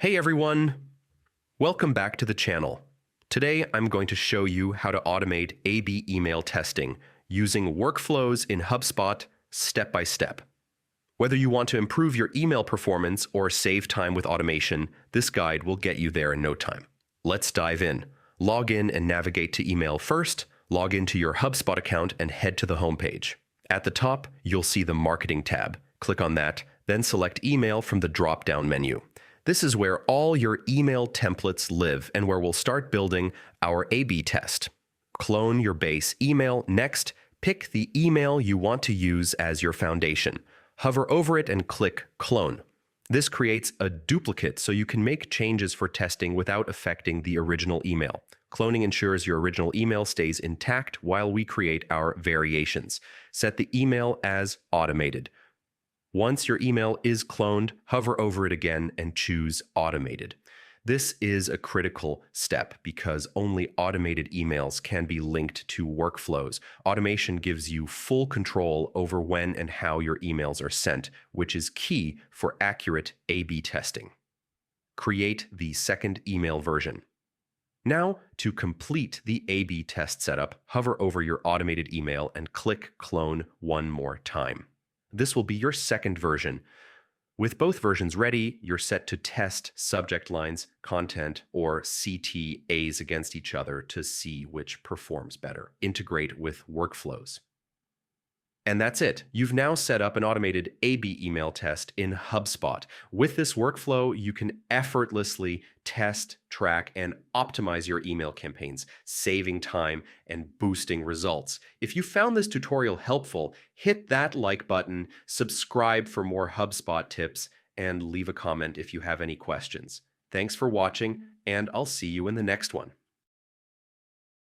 Hey everyone! Welcome back to the channel. Today I'm going to show you how to automate A/B email testing using workflows in HubSpot step by step. Whether you want to improve your email performance or save time with automation, this guide will get you there in no time. Let's dive in. Log in and navigate to email first, log into your HubSpot account and head to the homepage. At the top, you'll see the Marketing tab. Click on that, then select Email from the drop-down menu. This is where all your email templates live and where we'll start building our A/B test. Clone your base email. Next, pick the email you want to use as your foundation. Hover over it and click Clone. This creates a duplicate so you can make changes for testing without affecting the original email. Cloning ensures your original email stays intact while we create our variations. Set the email as automated. Once your email is cloned, hover over it again and choose Automated. This is a critical step because only automated emails can be linked to workflows. Automation gives you full control over when and how your emails are sent, which is key for accurate A/B testing. Create the second email version. Now, to complete the A/B test setup, hover over your automated email and click Clone one more time. This will be your second version. With both versions ready, you're set to test subject lines, content, or CTAs against each other to see which performs better. Integrate with workflows. And that's it. You've now set up an automated A/B email test in HubSpot. With this workflow, you can effortlessly test, track, and optimize your email campaigns, saving time and boosting results. If you found this tutorial helpful, hit that like button, subscribe for more HubSpot tips, and leave a comment if you have any questions. Thanks for watching, and I'll see you in the next one.